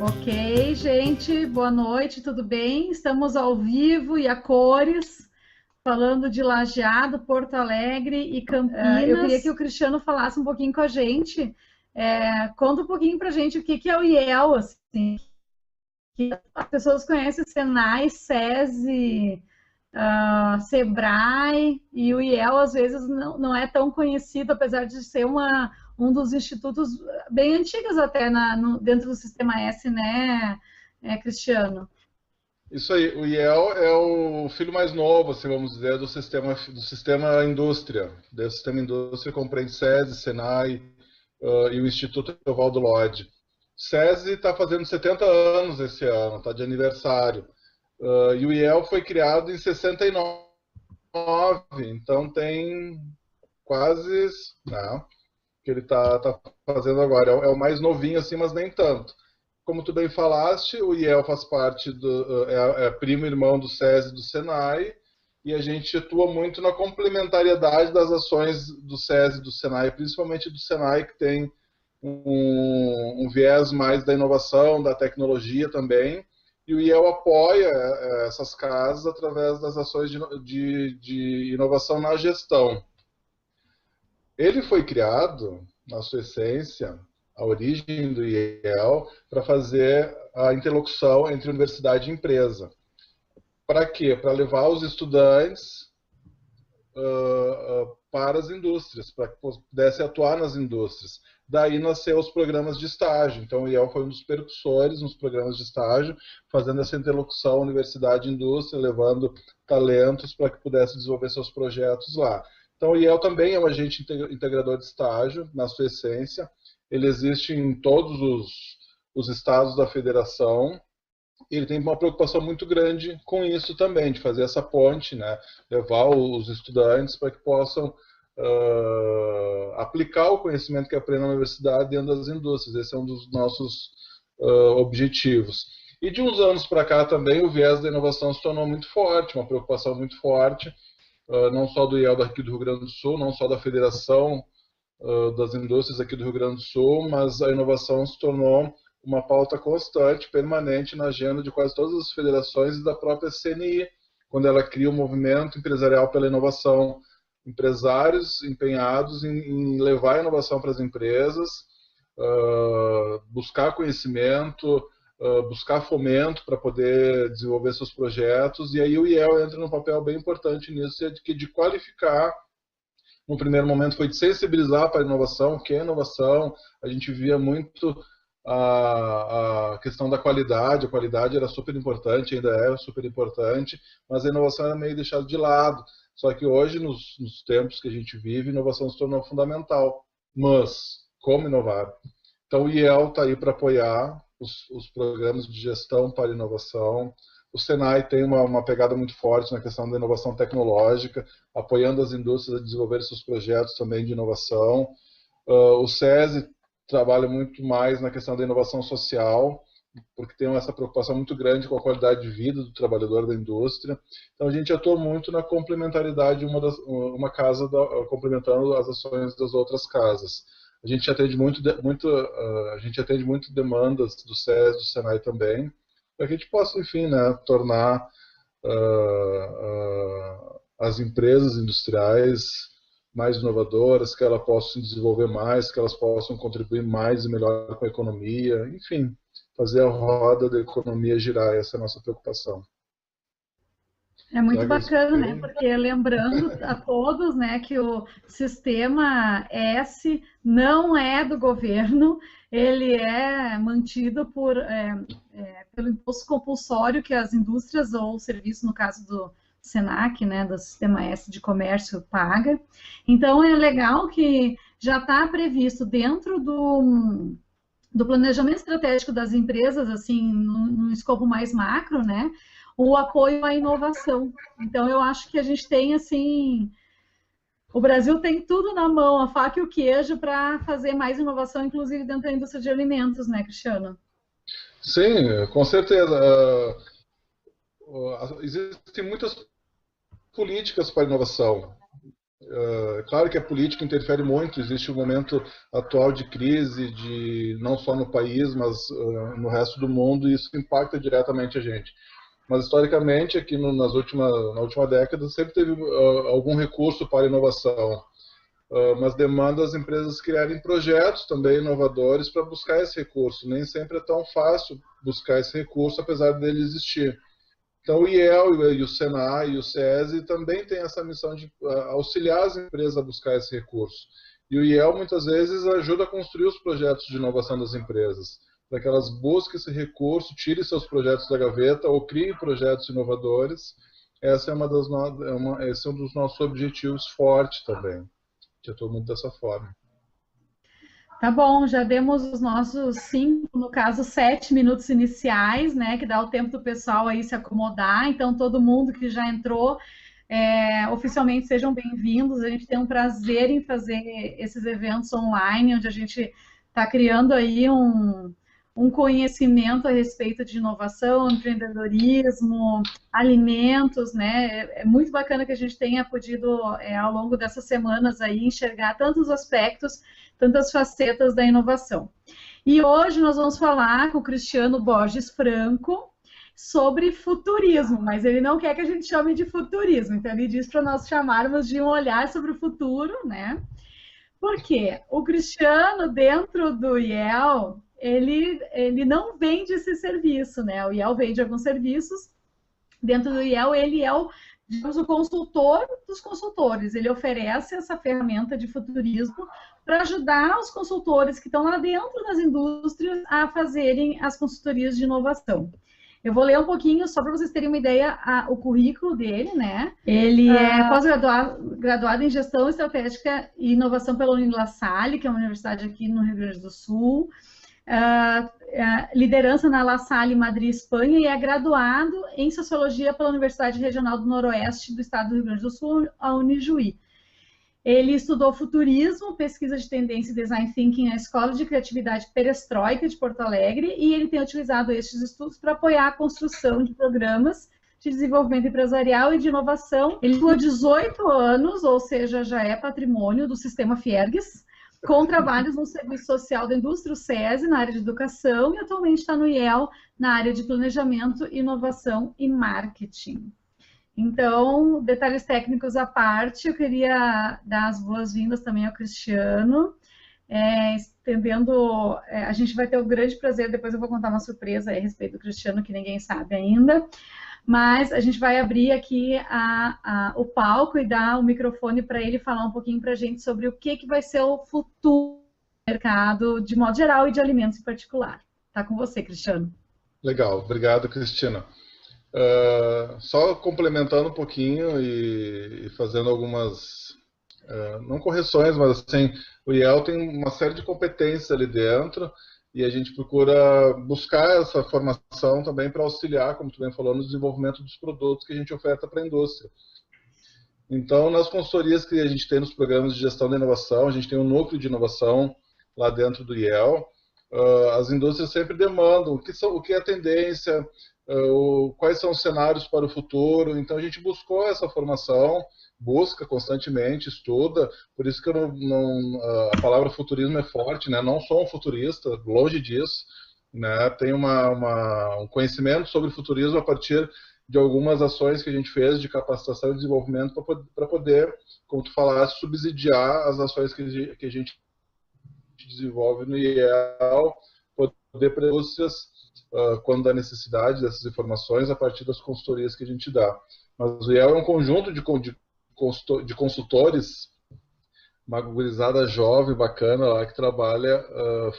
Ok, gente, boa noite, tudo bem? Estamos ao vivo e a cores, falando de Lajeado, Porto Alegre e Campinas. Eu queria que o Cristiano falasse um pouquinho com a gente. Conta um pouquinho para a gente o que é o IEL, assim, que as pessoas conhecem o Senai, SESI, Sebrae, e o IEL às vezes não é tão conhecido, apesar de ser um dos institutos bem antigos até dentro do Sistema S, né, Cristiano? Isso aí, o IEL é o filho mais novo, assim, vamos dizer, do sistema indústria. O sistema indústria compreende SESI, Senai, e o Instituto Evaldo Lodge. SESI está fazendo 70 anos esse ano, está de aniversário. E o IEL foi criado em 69, então tem quase, né, que ele está fazendo agora. É o mais novinho assim, mas nem tanto. Como tu bem falaste, o IEL faz parte é primo irmão do SESI e do Senai, e a gente atua muito na complementariedade das ações do SESI e do Senai, principalmente do Senai, que tem um viés mais da inovação, da tecnologia também, e o IEL apoia essas casas através das ações de inovação na gestão. Ele foi criado, na sua essência, a origem do IEL, para fazer a interlocução entre universidade e empresa. Para quê? Para levar os estudantes para as indústrias, para que pudessem atuar nas indústrias. Daí nasceu os programas de estágio. Então, o IEL foi um dos percussores nos programas de estágio, fazendo essa interlocução universidade-indústria, levando talentos para que pudessem desenvolver seus projetos lá. Então, o IEL também é um agente integrador de estágio, na sua essência. Ele existe em todos os estados da federação. Ele tem uma preocupação muito grande com isso também, de fazer essa ponte, né? Levar os estudantes para que possam aplicar o conhecimento que aprendem na universidade dentro das indústrias. Esse é um dos nossos objetivos. E de uns anos para cá também o viés da inovação se tornou muito forte, uma preocupação muito forte, não só do IEL daqui do Rio Grande do Sul, não só da Federação das Indústrias aqui do Rio Grande do Sul, mas a inovação se tornou uma pauta constante, permanente na agenda de quase todas as federações e da própria CNI, quando ela cria o movimento empresarial pela inovação. Empresários empenhados em levar a inovação para as empresas, buscar conhecimento, buscar fomento para poder desenvolver seus projetos, e aí o IEL entra num papel bem importante nisso, de qualificar. No primeiro momento foi de sensibilizar para a inovação, o que é inovação. A gente via muito a questão da qualidade, a qualidade era super importante, ainda é super importante, mas a inovação era meio deixada de lado. Só que hoje, nos tempos que a gente vive, a inovação se tornou fundamental. Mas, como inovar? Então, o IEL está aí para apoiar os programas de gestão para inovação. O Senai tem uma pegada muito forte na questão da inovação tecnológica, apoiando as indústrias a desenvolver seus projetos também de inovação. O SESI trabalha muito mais na questão da inovação social, porque tem essa preocupação muito grande com a qualidade de vida do trabalhador da indústria. Então a gente atua muito na complementaridade de uma casa complementando as ações das outras casas. A gente atende a gente atende muito demandas do SES, do Senai também, para que a gente possa, enfim, né, tornar as empresas industriais mais inovadoras, que elas possam desenvolver mais, que elas possam contribuir mais e melhor com a economia, enfim, fazer a roda da economia girar, essa é a nossa preocupação. É muito Será que eu bacana, né? expliquei? Porque lembrando a todos, né, que o sistema S não é do governo, ele é mantido pelo imposto compulsório que as indústrias ou o serviço, no caso do Senac, né, do Sistema S de Comércio, paga. Então é legal que já está previsto dentro do planejamento estratégico das empresas, assim, num escopo mais macro, né, o apoio à inovação. Então, eu acho que a gente tem, assim, o Brasil tem tudo na mão, a faca e o queijo, para fazer mais inovação, inclusive dentro da indústria de alimentos, né, Cristiano? Sim, com certeza. Existem muitas políticas para inovação. Claro que a política interfere muito, existe um momento atual de crise, não só no país, mas no resto do mundo, e isso impacta diretamente a gente. Mas, historicamente, aqui na última década, sempre teve algum recurso para inovação, mas demanda as empresas criarem projetos também inovadores para buscar esse recurso. Nem sempre é tão fácil buscar esse recurso, apesar dele existir. Então, o IEL e o Senai e o SESI também têm essa missão de auxiliar as empresas a buscar esse recurso. E o IEL, muitas vezes, ajuda a construir os projetos de inovação das empresas, para que elas busquem esse recurso, tirem seus projetos da gaveta ou criem projetos inovadores. Esse é um dos nossos objetivos fortes também. Eu estou muito dessa forma. Tá bom, já demos os nossos 5, no caso 7 minutos iniciais, né? Que dá o tempo do pessoal aí se acomodar. Então, todo mundo que já entrou, oficialmente sejam bem-vindos. A gente tem um prazer em fazer esses eventos online, onde a gente está criando aí um conhecimento a respeito de inovação, empreendedorismo, alimentos, né? É muito bacana que a gente tenha podido, ao longo dessas semanas aí, enxergar tantos aspectos, tantas facetas da inovação. E hoje nós vamos falar com o Cristiano Borges Franco sobre futurismo, mas ele não quer que a gente chame de futurismo, então ele diz para nós chamarmos de um olhar sobre o futuro, né? Por quê? O Cristiano, dentro do IEL, ele não vende esse serviço, né? O IEL vende alguns serviços. Dentro do IEL, ele é digamos, o consultor dos consultores. Ele oferece essa ferramenta de futurismo para ajudar os consultores que estão lá dentro das indústrias a fazerem as consultorias de inovação. Eu vou ler um pouquinho, só para vocês terem uma ideia, o currículo dele, né? Ele é pós-graduado em Gestão Estratégica e Inovação pela La Salle, que é uma universidade aqui no Rio Grande do Sul. Liderança na La Salle, Madrid, Espanha, e é graduado em Sociologia pela Universidade Regional do Noroeste do Estado do Rio Grande do Sul, a Unijuí. Ele estudou futurismo, pesquisa de tendência e design thinking na Escola de Criatividade Perestroika de Porto Alegre, e ele tem utilizado estes estudos para apoiar a construção de programas de desenvolvimento empresarial e de inovação. Ele atua 18 anos, ou seja, já é patrimônio do sistema Fiergues, com trabalhos no Serviço Social da Indústria, o SESI, na área de educação, e atualmente está no IEL, na área de planejamento, inovação e marketing. Então, detalhes técnicos à parte, eu queria dar as boas-vindas também ao Cristiano, estendendo, a gente vai ter o grande prazer, depois eu vou contar uma surpresa a respeito do Cristiano, que ninguém sabe ainda, mas a gente vai abrir aqui o palco e dar o microfone para ele falar um pouquinho para a gente sobre o que vai ser o futuro do mercado, de modo geral, e de alimentos em particular. Está com você, Cristiano. Legal, obrigado, Cristina. Só complementando um pouquinho e fazendo algumas, não correções, mas assim, o IEL tem uma série de competências ali dentro e a gente procura buscar essa formação também para auxiliar, como tu bem falou, no desenvolvimento dos produtos que a gente oferta para a indústria. Então, nas consultorias que a gente tem nos programas de gestão da inovação, a gente tem um núcleo de inovação lá dentro do IEL, as indústrias sempre demandam o que é a tendência, quais são os cenários para o futuro. Então a gente buscou essa formação, busca constantemente, estuda, por isso que a palavra futurismo é forte, né? Não sou um futurista, longe disso, né? Tenho um conhecimento sobre futurismo a partir de algumas ações que a gente fez de capacitação e desenvolvimento para poder, como tu falaste, subsidiar as ações que a gente desenvolve no IEL, poder para indústrias quando dá necessidade dessas informações a partir das consultorias que a gente dá. Mas o IEL é um conjunto de consultores, uma gurizada jovem, bacana lá, que trabalha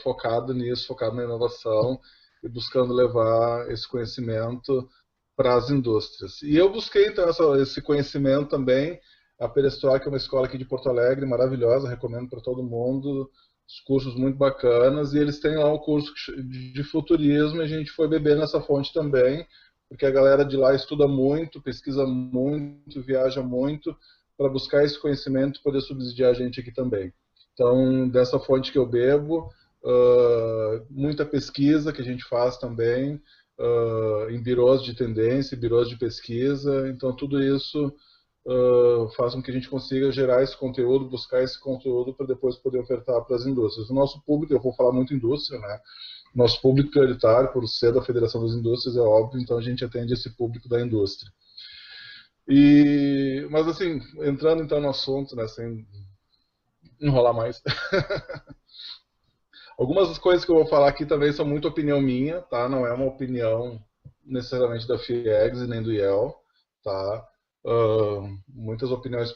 focado nisso, focado na inovação e buscando levar esse conhecimento para as indústrias. E eu busquei, então, esse conhecimento também. A Perestroika é uma escola aqui de Porto Alegre, maravilhosa, recomendo para todo mundo, os cursos muito bacanas, e eles têm lá um curso de futurismo, e a gente foi beber nessa fonte também, porque a galera de lá estuda muito, pesquisa muito, viaja muito, para buscar esse conhecimento e poder subsidiar a gente aqui também. Então, dessa fonte que eu bebo, muita pesquisa que a gente faz também, em birôs de tendência, birôs de pesquisa, então tudo isso faz com que a gente consiga gerar esse conteúdo, buscar esse conteúdo para depois poder ofertar para as indústrias. O nosso público, eu vou falar muito indústria, né? Nosso público prioritário, por ser da Federação das Indústrias, é óbvio, então a gente atende esse público da indústria. Mas assim, entrando então no assunto, né, sem enrolar mais. Algumas das coisas que eu vou falar aqui também são muito opinião minha, tá? Não é uma opinião necessariamente da FIEGS e nem do IEL, tá? Muitas opiniões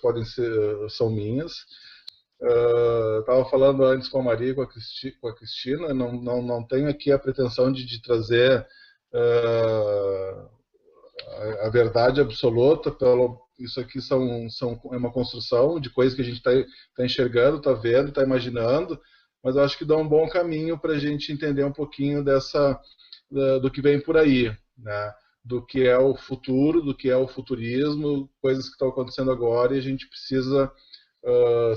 são minhas. Estava falando antes com a Maria e com a Cristina, não tenho aqui a pretensão de trazer a verdade absoluta. Isso aqui é uma construção de coisas que a gente está enxergando, está vendo, está imaginando, mas eu acho que dá um bom caminho para a gente entender um pouquinho do que vem por aí, né? Do que é o futuro, do que é o futurismo, coisas que estão acontecendo agora, e a gente precisa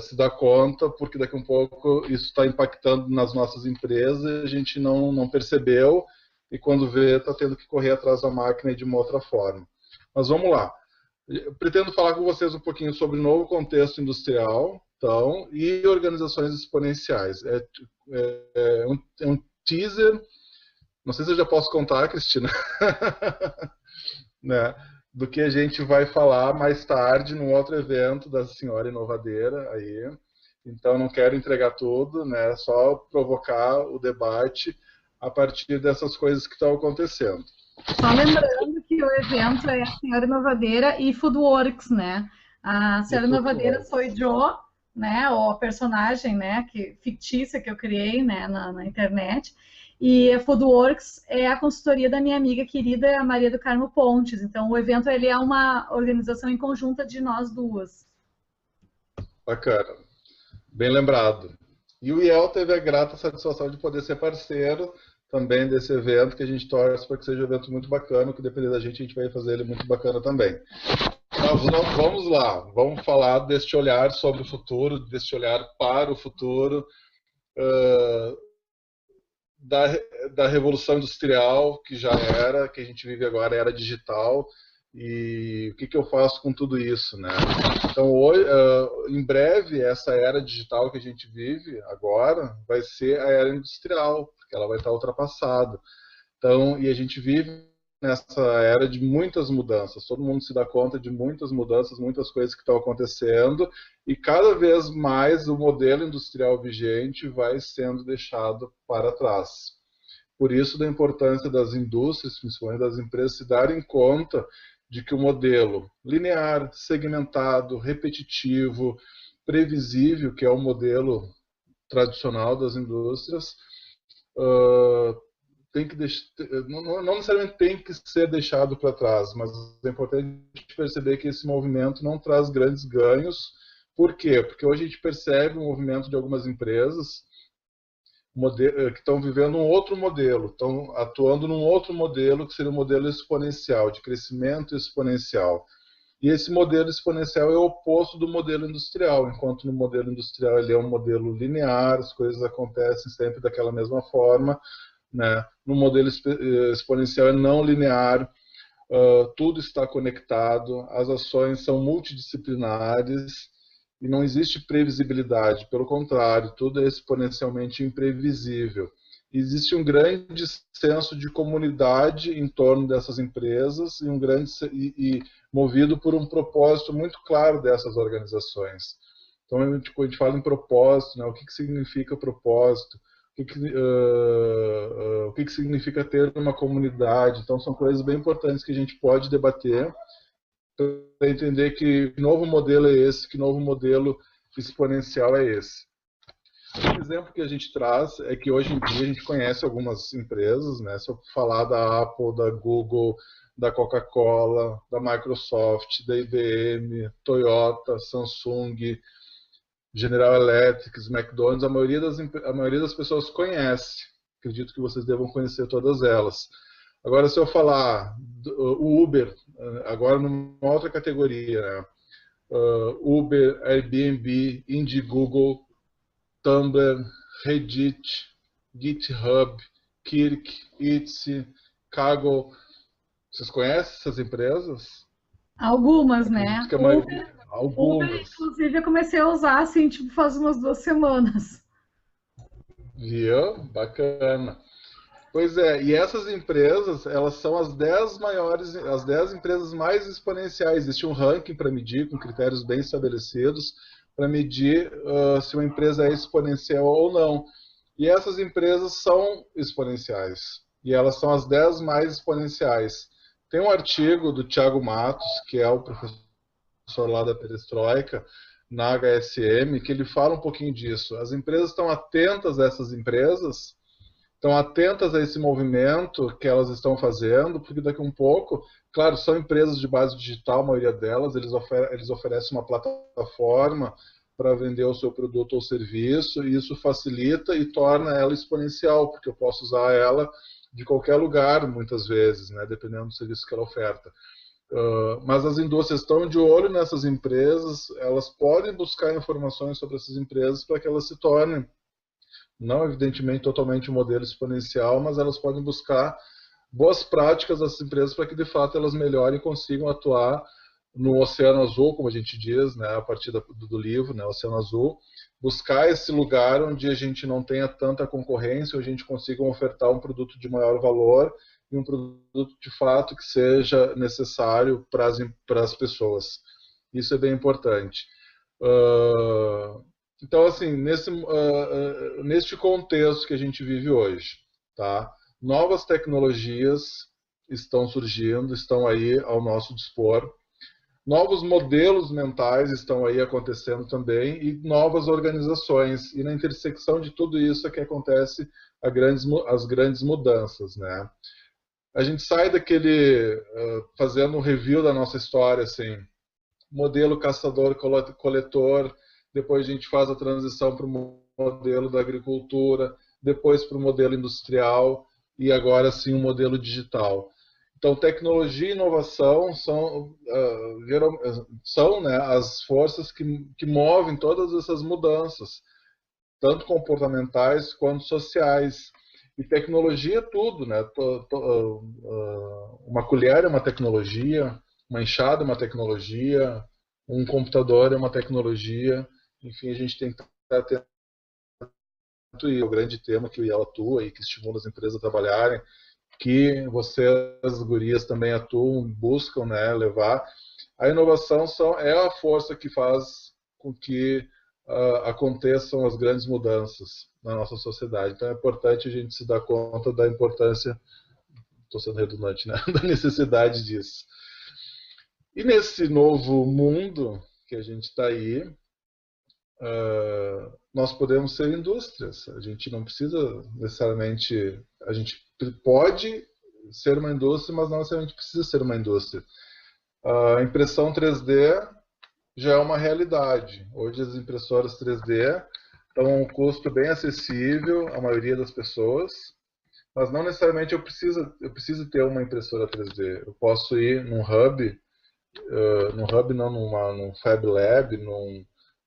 se dar conta, porque daqui a um pouco isso está impactando nas nossas empresas, e a gente não percebeu, e quando vê, está tendo que correr atrás da máquina de uma outra forma. Mas vamos lá. Eu pretendo falar com vocês um pouquinho sobre o novo contexto industrial, então, e organizações exponenciais. É um teaser, não sei se eu já posso contar, Cristina, né, do que a gente vai falar mais tarde no outro evento da Senhora Inovadeira aí. Então não quero entregar tudo, né, só provocar o debate a partir dessas coisas que estão acontecendo. Só lembrando que o evento é a Senhora Inovadeira e Foodworks, né? A Senhora Inovadeira sou Jo, né? Ou a personagem, né? Fictícia que eu criei, né? Na internet. E a Foodworks é a consultoria da minha amiga querida Maria do Carmo Pontes. Então, o evento ele é uma organização em conjunta de nós duas. Bacana. Bem lembrado. E o IEL teve a grata satisfação de poder ser parceiro também desse evento, que a gente torce para que seja um evento muito bacana, que depender da gente, a gente vai fazer ele muito bacana também. Mas vamos lá, vamos falar deste olhar sobre o futuro, deste olhar para o futuro, da revolução industrial, que já era, que a gente vive agora, era digital, e o que eu faço com tudo isso, né? Então, hoje, em breve, essa era digital que a gente vive agora vai ser a era industrial, porque ela vai estar ultrapassada. Então, e a gente vive nessa era de muitas mudanças. Todo mundo se dá conta de muitas mudanças, muitas coisas que estão acontecendo, e cada vez mais o modelo industrial vigente vai sendo deixado para trás. Por isso, da importância das indústrias, principalmente das empresas, se darem conta de que o modelo linear, segmentado, repetitivo, previsível, que é o modelo tradicional das indústrias, não necessariamente tem que ser deixado para trás, mas é importante perceber que esse movimento não traz grandes ganhos. Por quê? Porque hoje a gente percebe um movimento de algumas empresas que estão vivendo um outro modelo, estão atuando num outro modelo, que seria o modelo exponencial, de crescimento exponencial. E esse modelo exponencial é o oposto do modelo industrial, enquanto no modelo industrial ele é um modelo linear, as coisas acontecem sempre daquela mesma forma, né? No modelo exponencial é não linear, tudo está conectado, as ações são multidisciplinares, e não existe previsibilidade, pelo contrário, tudo é exponencialmente imprevisível. Existe um grande senso de comunidade em torno dessas empresas e movido por um propósito muito claro dessas organizações. Então, a gente fala em propósito, né? O que significa propósito? O que significa ter uma comunidade? Então, são coisas bem importantes que a gente pode debater para entender que novo modelo é esse, que novo modelo exponencial é esse. Um exemplo que a gente traz é que hoje em dia a gente conhece algumas empresas, né? Se eu falar da Apple, da Google, da Coca-Cola, da Microsoft, da IBM, Toyota, Samsung, General Electric, McDonald's, a maioria das pessoas conhece. Acredito que vocês devam conhecer todas elas. Agora, se eu falar o Uber, agora numa outra categoria, né? Uber, Airbnb, Indiegogo, Tumblr, Reddit, GitHub, Kirk, Etsy, Kaggle. Vocês conhecem essas empresas? Algumas, né? Acredito que a maioria, Uber, Uber, algumas, inclusive, eu comecei a usar, assim, tipo, faz umas 2 semanas. viu? Bacana. Pois é, e essas empresas, elas são as 10 maiores, as 10 empresas mais exponenciais. Existe um ranking para medir, com critérios bem estabelecidos, para medir se uma empresa é exponencial ou não. E essas empresas são exponenciais. E elas são as 10 mais exponenciais. Tem um artigo do Thiago Matos, que é o professor lá da Perestroika, na HSM, que ele fala um pouquinho disso. As empresas estão atentas a essas empresas, estão atentas a esse movimento que elas estão fazendo, porque daqui a um pouco, claro, são empresas de base digital, a maioria delas, eles oferecem uma plataforma para vender o seu produto ou serviço, e isso facilita e torna ela exponencial, porque eu posso usar ela de qualquer lugar, muitas vezes, né, dependendo do serviço que ela oferta. Mas as indústrias estão de olho nessas empresas, elas podem buscar informações sobre essas empresas para que elas se tornem, não evidentemente totalmente um modelo exponencial, mas elas podem buscar boas práticas das empresas para que de fato elas melhorem e consigam atuar no oceano azul, como a gente diz, né, a partir do livro, né, Oceano Azul, buscar esse lugar onde a gente não tenha tanta concorrência, onde a gente consiga ofertar um produto de maior valor e um produto de fato que seja necessário para as pessoas. Isso é bem importante. Então, assim, neste contexto que a gente vive hoje, tá? Novas tecnologias estão surgindo, estão aí ao nosso dispor. Novos modelos mentais estão aí acontecendo também e novas organizações. E na intersecção de tudo isso é que acontece as grandes mudanças, né? A gente sai daquele, fazendo um review da nossa história, assim, modelo caçador-coletor, depois a gente faz a transição para o modelo da agricultura, depois para o modelo industrial e agora sim o modelo digital. Então, tecnologia e inovação são né, as forças que movem todas essas mudanças, tanto comportamentais quanto sociais. E tecnologia é tudo, né? Uma colher é uma tecnologia, uma enxada é uma tecnologia, um computador é uma tecnologia. Enfim, a gente tem que estar atento e o grande tema que o IEL atua e que estimula as empresas a trabalharem, que vocês, gurias, também atuam, buscam, né, levar. A inovação é a força que faz com que aconteçam as grandes mudanças na nossa sociedade. Então é importante a gente se dar conta da importância, estou sendo redundante, né, da necessidade disso. E nesse novo mundo que a gente está aí, nós podemos ser indústrias. A gente não precisa necessariamente... A gente pode ser uma indústria, mas não necessariamente precisa ser uma indústria. A impressão 3D já é uma realidade. Hoje as impressoras 3D estão a um custo bem acessível à maioria das pessoas, mas não necessariamente eu preciso ter uma impressora 3D. Eu posso ir num hub não, num Fab Lab,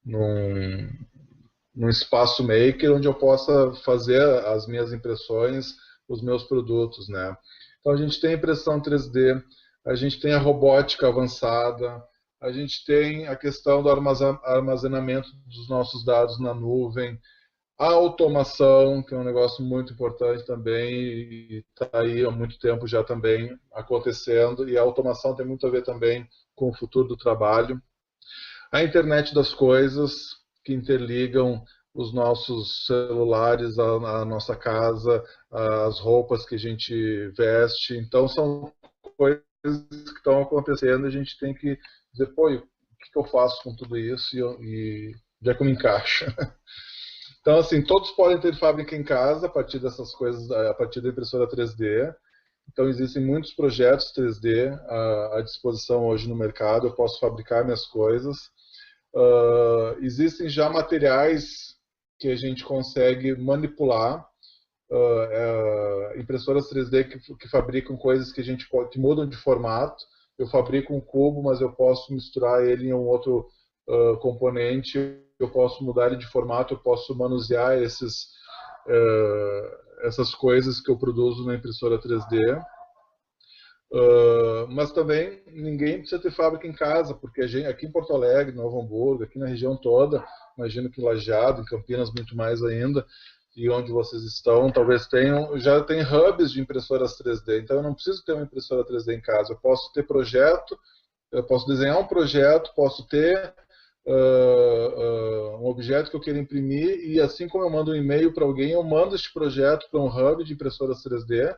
num espaço maker onde eu possa fazer as minhas impressões, os meus produtos, né? Então a gente tem impressão 3D, a gente tem a robótica avançada, a gente tem a questão do armazenamento dos nossos dados na nuvem, a automação, que é um negócio muito importante também e está aí há muito tempo já também acontecendo, e a automação tem muito a ver também com o futuro do trabalho. A internet das coisas, que interligam os nossos celulares, a nossa casa, as roupas que a gente veste. Então, são coisas que estão acontecendo e a gente tem que dizer, pô, o que eu faço com tudo isso e onde é que eu me encaixo? Então, assim, todos podem ter fábrica em casa a partir dessas coisas, a partir da impressora 3D. Então, existem muitos projetos 3D à disposição hoje no mercado. Eu posso fabricar minhas coisas. Existem já materiais que a gente consegue manipular. Impressoras 3D que fabricam coisas que mudam de formato. Eu fabrico um cubo, mas eu posso misturar ele em um outro componente. Eu posso mudar ele de formato, eu posso manusear essas coisas que eu produzo na impressora 3D. Mas também ninguém precisa ter fábrica em casa, porque aqui em Porto Alegre, Novo Hamburgo, aqui na região toda, imagino que em Lajeado, em Campinas muito mais ainda, e onde vocês estão, talvez tenham, já tem hubs de impressoras 3D, então eu não preciso ter uma impressora 3D em casa, eu posso ter projeto, eu posso desenhar um projeto, posso ter um objeto que eu quero imprimir, e assim como eu mando um e-mail para alguém, eu mando este projeto para um hub de impressoras 3D,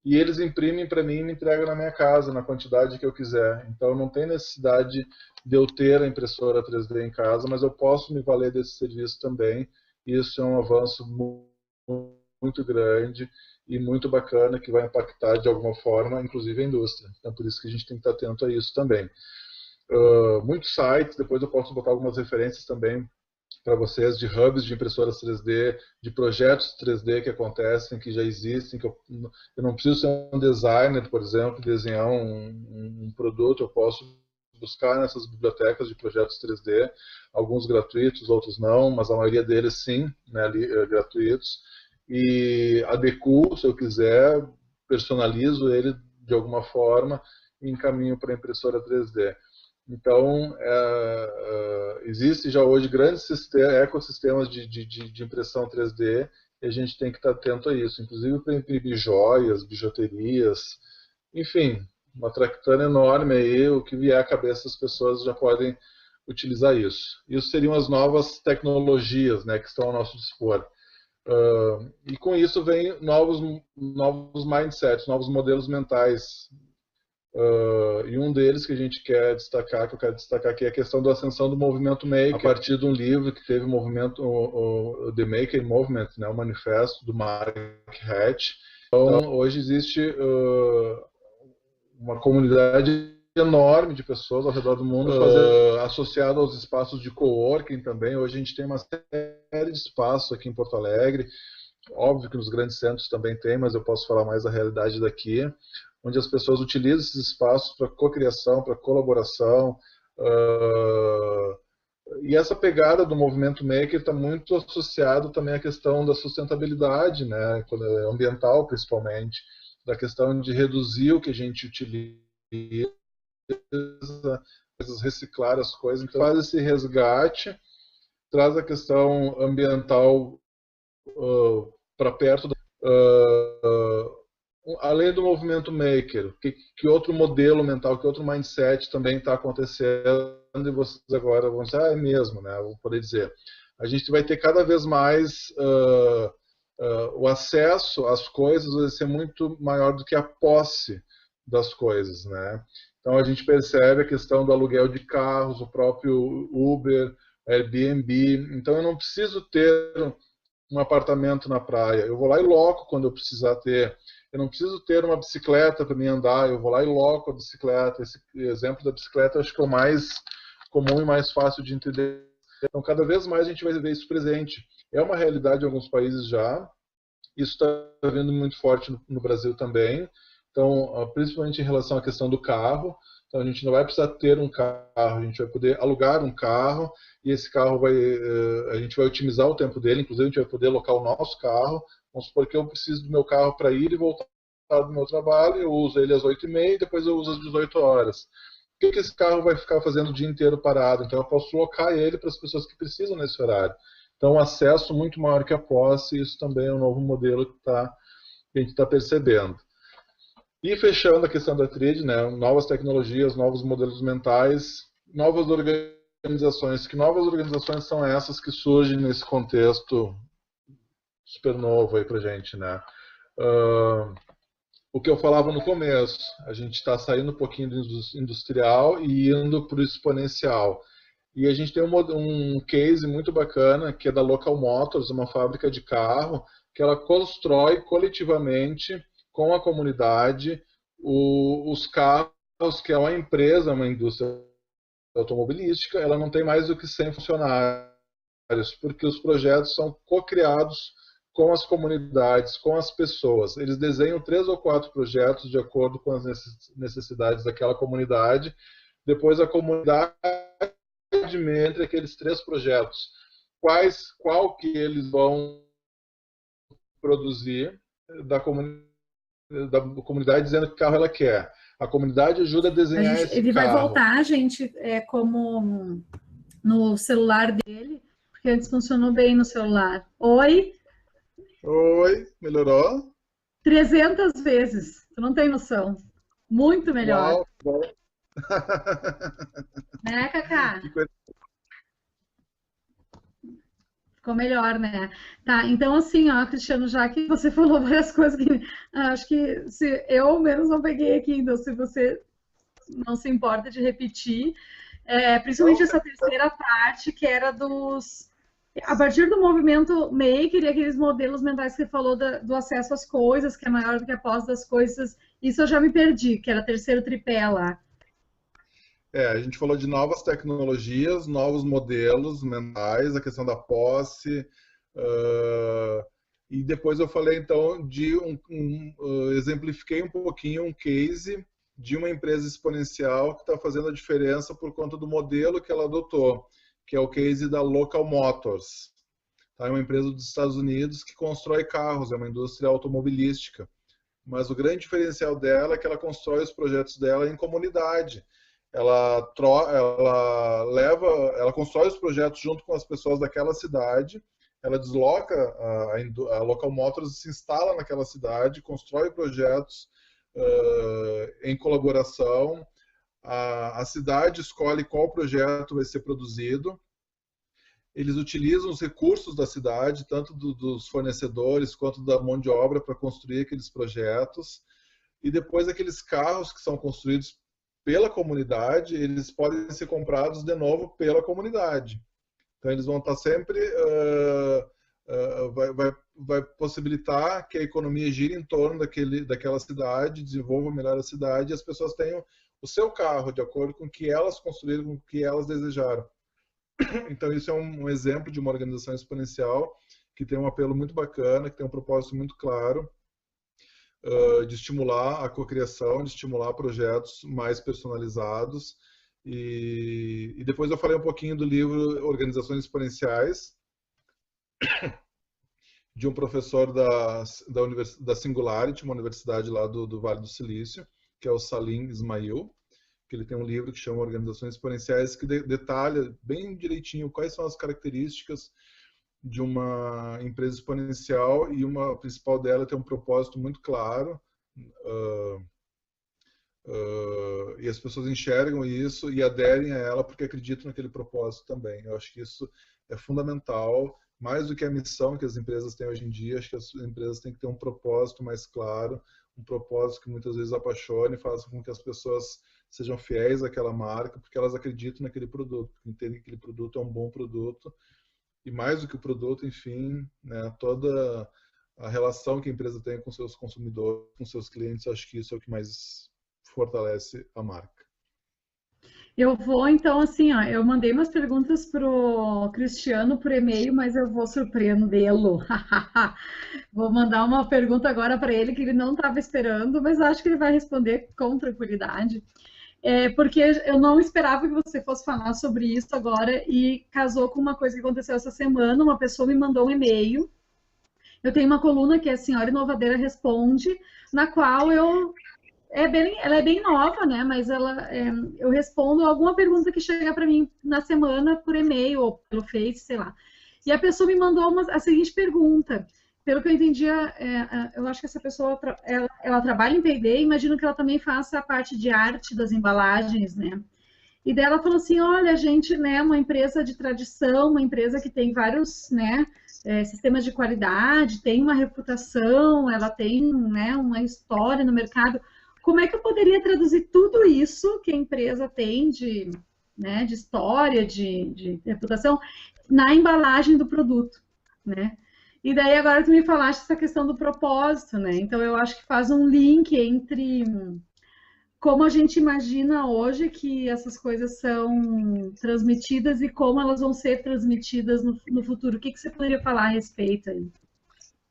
e eles imprimem para mim e me entregam na minha casa, na quantidade que eu quiser. Então não tem necessidade de eu ter a impressora 3D em casa, mas eu posso me valer desse serviço também. E isso é um avanço muito grande e muito bacana, que vai impactar de alguma forma, inclusive a indústria. Então por isso que a gente tem que estar atento a isso também. Muitos sites, depois eu posso botar algumas referências também para vocês de hubs de impressoras 3D, de projetos 3D que acontecem, que já existem, que eu não preciso ser um designer, por exemplo, desenhar um produto, eu posso buscar nessas bibliotecas de projetos 3D, alguns gratuitos, outros não, mas a maioria deles sim, né, gratuitos, e adequo, se eu quiser, personalizo ele de alguma forma e encaminho para a impressora 3D. Então, existe já hoje grandes ecossistemas de impressão 3D e a gente tem que estar atento a isso, inclusive para imprimir joias, bijuterias, enfim, uma tractana enorme aí, o que vier à cabeça das pessoas já podem utilizar isso. Isso seriam as novas tecnologias, né, que estão ao nosso dispor. E com isso vem novos mindsets, novos modelos mentais. E um deles que a gente quer destacar, que eu quero destacar aqui, é a questão da ascensão do movimento maker, a partir de um livro que teve o movimento, o The Maker Movement, né, o manifesto do Mark Hatch. Então, hoje existe uma comunidade enorme de pessoas ao redor do mundo associada aos espaços de coworking também. Hoje a gente tem uma série de espaços aqui em Porto Alegre. Óbvio que nos grandes centros também tem, mas eu posso falar mais da realidade daqui, onde as pessoas utilizam esses espaços para cocriação, para colaboração. E essa pegada do movimento maker está muito associado também à questão da sustentabilidade, né, ambiental principalmente, da questão de reduzir o que a gente utiliza, reciclar as coisas. Então faz esse resgate, traz a questão ambiental para perto da, além do movimento maker, que outro modelo mental, que outro mindset também está acontecendo, e vocês agora vão dizer, é mesmo, né? Vou poder dizer. A gente vai ter cada vez mais o acesso às coisas vai ser muito maior do que a posse das coisas, né? Então a gente percebe a questão do aluguel de carros, o próprio Uber, Airbnb. Então eu não preciso ter um apartamento na praia. Eu vou lá e loco quando eu precisar ter. Eu não preciso ter uma bicicleta para me andar, eu vou lá e loco a bicicleta. Esse exemplo da bicicleta eu acho que é o mais comum e mais fácil de entender. Então, cada vez mais a gente vai ver isso presente. É uma realidade em alguns países já, isso está vindo muito forte no Brasil também. Então, principalmente em relação à questão do carro. Então, a gente não vai precisar ter um carro, a gente vai poder alugar um carro e esse carro a gente vai otimizar o tempo dele, inclusive a gente vai poder alocar o nosso carro. Vamos supor que eu preciso do meu carro para ir e voltar do meu trabalho, eu uso ele às 8h30 e depois eu uso às 18 horas. O que esse carro vai ficar fazendo o dia inteiro parado? Então eu posso locar ele para as pessoas que precisam nesse horário. Então, um acesso muito maior que a posse, isso também é um novo modelo que a gente está percebendo. E fechando a questão da TRID, né, novas tecnologias, novos modelos mentais, novas organizações. Que novas organizações são essas que surgem nesse contexto super novo aí para a gente, né? O que eu falava no começo, a gente está saindo um pouquinho do industrial e indo para o exponencial. E a gente tem um case muito bacana, que é da Local Motors, uma fábrica de carro, que ela constrói coletivamente, com a comunidade, os carros, que é uma empresa, uma indústria automobilística, ela não tem mais do que 100 funcionários, porque os projetos são co-criados com as comunidades, com as pessoas. Eles desenham 3 ou 4 projetos de acordo com as necessidades daquela comunidade. Depois a comunidade entre aqueles 3 projetos, qual que eles vão produzir da comunidade da comunidade dizendo que carro ela quer. A comunidade ajuda a desenhar esse ele vai carro. voltar, gente, como no celular dele, porque antes funcionou bem no celular. Oi? Oi, melhorou? 300 vezes, tu não tem noção. Muito melhor. Uau, bom. Né, Cacá? Ficou melhor, né? Tá, então assim, ó, Cristiano, já que você falou várias coisas que acho que se eu menos não peguei aqui, então se você não se importa de repetir, principalmente essa terceira parte que era a partir do movimento maker e aqueles modelos mentais que você falou do acesso às coisas, que é maior do que a posse das coisas, isso eu já me perdi, que era terceiro tripé lá. A gente falou de novas tecnologias, novos modelos mentais, a questão da posse, e depois eu falei então de exemplifiquei um pouquinho um case de uma empresa exponencial que está fazendo a diferença por conta do modelo que ela adotou, que é o case da Local Motors. Tá? É uma empresa dos Estados Unidos que constrói carros, é uma indústria automobilística. Mas o grande diferencial dela é que ela constrói os projetos dela em comunidade. Ela constrói os projetos junto com as pessoas daquela cidade, ela desloca a Local Motors, se instala naquela cidade, constrói projetos em colaboração, a cidade escolhe qual projeto vai ser produzido, eles utilizam os recursos da cidade, tanto dos fornecedores quanto da mão de obra para construir aqueles projetos, e depois aqueles carros que são construídos pela comunidade, eles podem ser comprados de novo pela comunidade. Então eles vão estar sempre, vai possibilitar que a economia gire em torno daquela cidade, desenvolva melhor a cidade e as pessoas tenham o seu carro de acordo com o que elas construíram, com o que elas desejaram. Então isso é um exemplo de uma organização exponencial que tem um apelo muito bacana, que tem um propósito muito claro, de estimular a cocriação, de estimular projetos mais personalizados. E depois eu falei um pouquinho do livro Organizações Exponenciais, de um professor da Singularity, uma universidade lá do Vale do Silício, que é o Salim Ismail, que ele tem um livro que chama Organizações Exponenciais, que detalha bem direitinho quais são as características de uma empresa exponencial, e a principal dela tem um propósito muito claro, e as pessoas enxergam isso e aderem a ela porque acreditam naquele propósito também. Eu acho que isso é fundamental, mais do que a missão que as empresas têm hoje em dia. Acho que as empresas têm que ter um propósito mais claro, um propósito que muitas vezes apaixone e faça com que as pessoas sejam fiéis àquela marca, porque elas acreditam naquele produto, porque entendem que aquele produto é um bom produto. E mais do que o produto, enfim, né, toda a relação que a empresa tem com seus consumidores, com seus clientes, acho que isso é o que mais fortalece a marca. Eu vou, então, assim, ó, eu mandei umas perguntas pro Cristiano por e-mail, mas eu vou surpreendê-lo. Vou mandar uma pergunta agora para ele que ele não estava esperando, mas acho que ele vai responder com tranquilidade. Porque eu não esperava que você fosse falar sobre isso agora e casou com uma coisa que aconteceu essa semana. Uma pessoa me mandou um e-mail. Eu tenho uma coluna que é a Senhora Inovadeira Responde, na qual ela é bem nova, né? Mas eu respondo alguma pergunta que chega para mim na semana por e-mail ou pelo Face, sei lá. E a pessoa me mandou a seguinte pergunta. Pelo que eu entendi, eu acho que essa pessoa ela trabalha em P&D, imagino que ela também faça a parte de arte das embalagens, né? E daí ela falou assim, olha, a gente, né, uma empresa de tradição, uma empresa que tem vários, né, sistemas de qualidade, tem uma reputação, ela tem, né, uma história no mercado. Como é que eu poderia traduzir tudo isso que a empresa tem de história, de reputação, na embalagem do produto, né? E daí agora tu me falaste essa questão do propósito, né? Então eu acho que faz um link entre como a gente imagina hoje que essas coisas são transmitidas e como elas vão ser transmitidas no futuro. O que você poderia falar a respeito aí?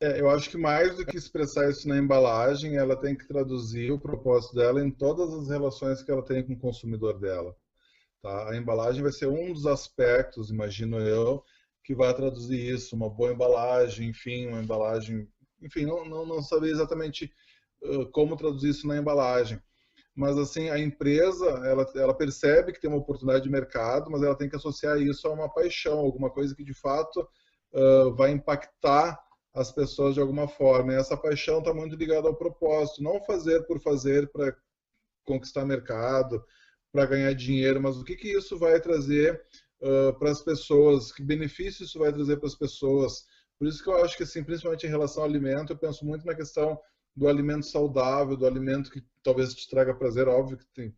Eu acho que mais do que expressar isso na embalagem, ela tem que traduzir o propósito dela em todas as relações que ela tem com o consumidor dela. Tá? A embalagem vai ser um dos aspectos, imagino eu, que vai traduzir isso, uma boa embalagem, enfim, uma embalagem, enfim, não saber exatamente como traduzir isso na embalagem. Mas assim, a empresa, ela percebe que tem uma oportunidade de mercado, mas ela tem que associar isso a uma paixão, alguma coisa que de fato vai impactar as pessoas de alguma forma. E essa paixão está muito ligada ao propósito, não fazer por fazer para conquistar mercado, para ganhar dinheiro, mas o que isso vai trazer para as pessoas, que benefício isso vai trazer para as pessoas. Por isso que eu acho que, assim, principalmente em relação ao alimento, eu penso muito na questão do alimento saudável, do alimento que talvez te traga prazer. Óbvio que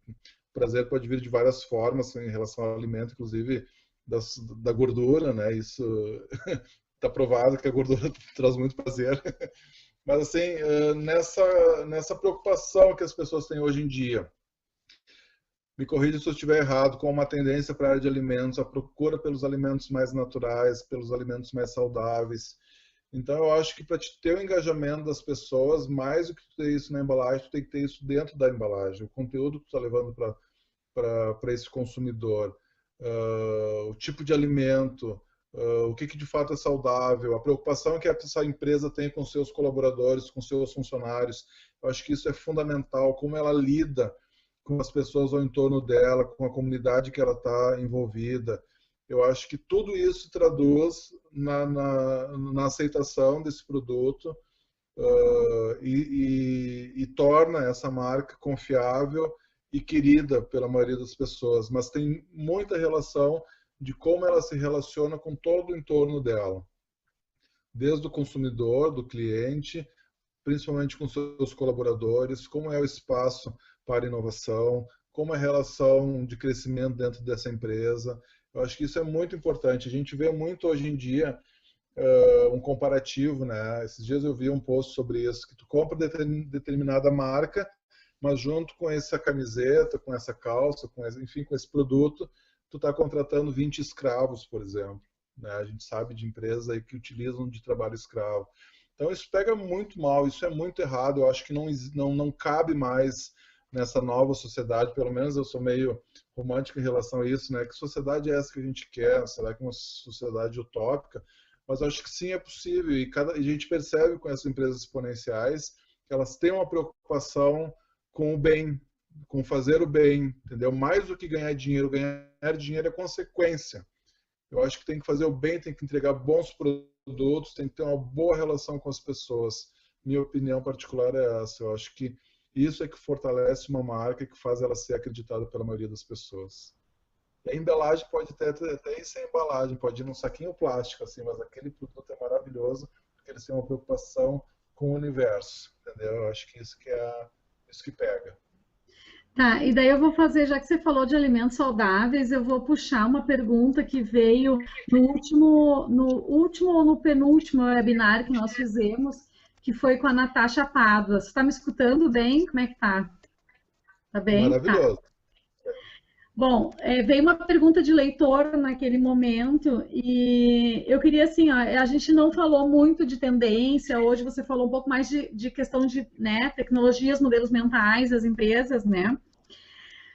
prazer pode vir de várias formas em relação ao alimento, inclusive da gordura, né? Isso está provado que a gordura traz muito prazer. Mas assim, nessa preocupação que as pessoas têm hoje em dia, me corrija se eu estiver errado, com uma tendência para a área de alimentos, a procura pelos alimentos mais naturais, pelos alimentos mais saudáveis. Então, eu acho que para ter o engajamento das pessoas, mais do que ter isso na embalagem, tu tem que ter isso dentro da embalagem. O conteúdo que tu está levando para esse consumidor, o tipo de alimento, o que de fato é saudável, a preocupação que essa empresa tem com seus colaboradores, com seus funcionários. Eu acho que isso é fundamental, como ela lida com as pessoas ao entorno dela, com a comunidade que ela está envolvida. Eu acho que tudo isso traduz na aceitação desse produto e torna essa marca confiável e querida pela maioria das pessoas. Mas tem muita relação de como ela se relaciona com todo o entorno dela. Desde o consumidor, do cliente, principalmente com seus colaboradores, como é o espaço para inovação, como é a relação de crescimento dentro dessa empresa. Eu acho que isso é muito importante. A gente vê muito hoje em dia um comparativo, né? Esses dias eu vi um post sobre isso, que tu compra determinada marca, mas junto com essa camiseta, com essa calça, enfim, com esse produto, tu está contratando 20 escravos, por exemplo. Né? A gente sabe de empresas aí que utilizam de trabalho escravo. Então isso pega muito mal, isso é muito errado. Eu acho que não cabe mais nessa nova sociedade, pelo menos eu sou meio romântico em relação a isso, né? Que sociedade é essa que a gente quer? Será que é uma sociedade utópica? Mas eu acho que sim, é possível. E a gente percebe com essas empresas exponenciais que elas têm uma preocupação com o bem, com fazer o bem, entendeu? Mais do que ganhar dinheiro é consequência. Eu acho que tem que fazer o bem, tem que entregar bons produtos, tem que ter uma boa relação com as pessoas. Minha opinião particular é essa. Eu acho que isso é que fortalece uma marca e que faz ela ser acreditada pela maioria das pessoas. E a embalagem pode até ir sem embalagem, pode ir num saquinho plástico, assim, mas aquele produto é maravilhoso porque eles têm uma preocupação com o universo, entendeu? Eu acho que isso que pega. Tá, e daí eu vou fazer, já que você falou de alimentos saudáveis, eu vou puxar uma pergunta que veio no último ou no penúltimo webinar que nós fizemos, que foi com a Natasha Pádua. Você está me escutando bem? Como é que tá? Tá bem? Tá. Maravilhoso. Bom, veio uma pergunta de leitor naquele momento e eu queria assim, ó, a gente não falou muito de tendência, hoje você falou um pouco mais de questão de, né, tecnologias, modelos mentais das empresas, né?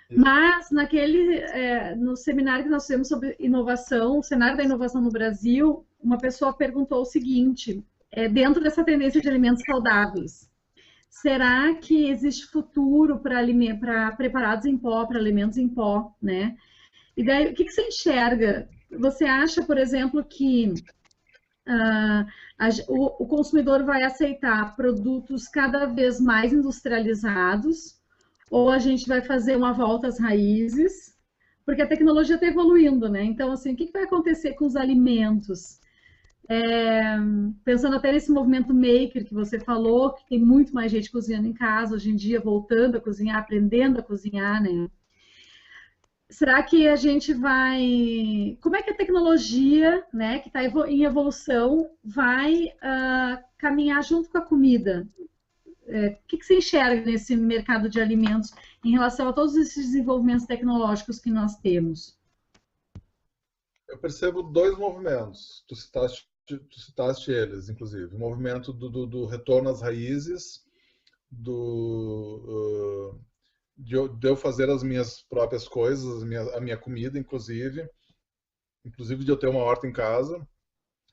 Mas no seminário que nós fizemos sobre inovação, o cenário da inovação no Brasil, uma pessoa perguntou o seguinte, dentro dessa tendência de alimentos saudáveis, será que existe futuro para preparados em pó, para alimentos em pó, né? E daí, o que você enxerga? Você acha, por exemplo, que o consumidor vai aceitar produtos cada vez mais industrializados, ou a gente vai fazer uma volta às raízes? Porque a tecnologia está evoluindo, né? Então, assim, o que vai acontecer com os alimentos? Pensando até nesse movimento maker que você falou, que tem muito mais gente cozinhando em casa hoje em dia, voltando a cozinhar, aprendendo a cozinhar, né? Será que a gente vai... Como é que a tecnologia, né, que está em evolução, vai caminhar junto com a comida? O que você enxerga nesse mercado de alimentos em relação a todos esses desenvolvimentos tecnológicos que nós temos? Eu percebo dois movimentos. Tu citaste eles, inclusive. O movimento do retorno às raízes, de eu fazer as minhas próprias coisas, a minha comida, inclusive de eu ter uma horta em casa.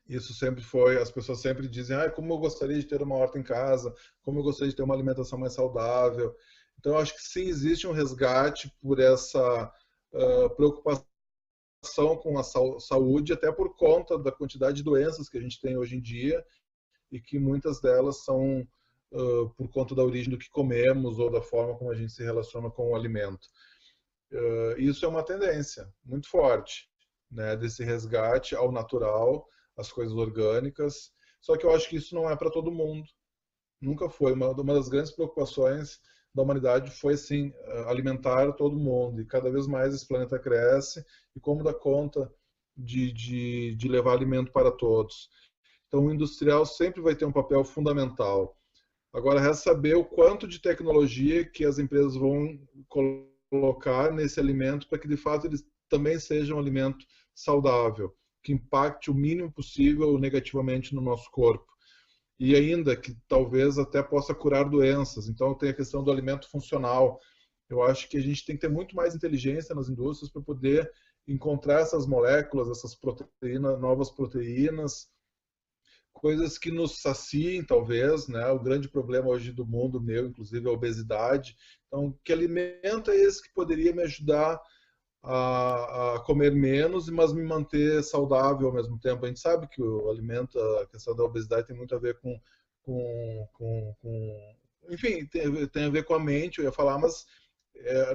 Isso sempre foi, as pessoas sempre dizem, como eu gostaria de ter uma horta em casa, como eu gostaria de ter uma alimentação mais saudável. Então, eu acho que sim, existe um resgate por essa preocupação com a saúde, até por conta da quantidade de doenças que a gente tem hoje em dia, e que muitas delas são por conta da origem do que comemos ou da forma como a gente se relaciona com o alimento. Isso é uma tendência muito forte, né, desse resgate ao natural, às coisas orgânicas. Só que eu acho que isso não é para todo mundo. Nunca foi. Uma das grandes preocupações da humanidade foi, assim, alimentar todo mundo. E cada vez mais esse planeta cresce. E como dar conta de levar alimento para todos? Então, o industrial sempre vai ter um papel fundamental. Agora, resta saber o quanto de tecnologia que as empresas vão colocar nesse alimento para que, de fato, ele também seja um alimento saudável, que impacte o mínimo possível negativamente no nosso corpo. E ainda que talvez até possa curar doenças. Então, tem a questão do alimento funcional. Eu acho que a gente tem que ter muito mais inteligência nas indústrias para poder encontrar essas moléculas, essas proteínas, novas proteínas, coisas que nos saciem, talvez, né? O grande problema hoje do mundo meu, inclusive, é a obesidade. Então, que alimento é esse que poderia me ajudar a comer menos, mas me manter saudável ao mesmo tempo? A gente sabe que o alimento, a questão da obesidade tem muito a ver enfim, tem a ver com a mente, eu ia falar, mas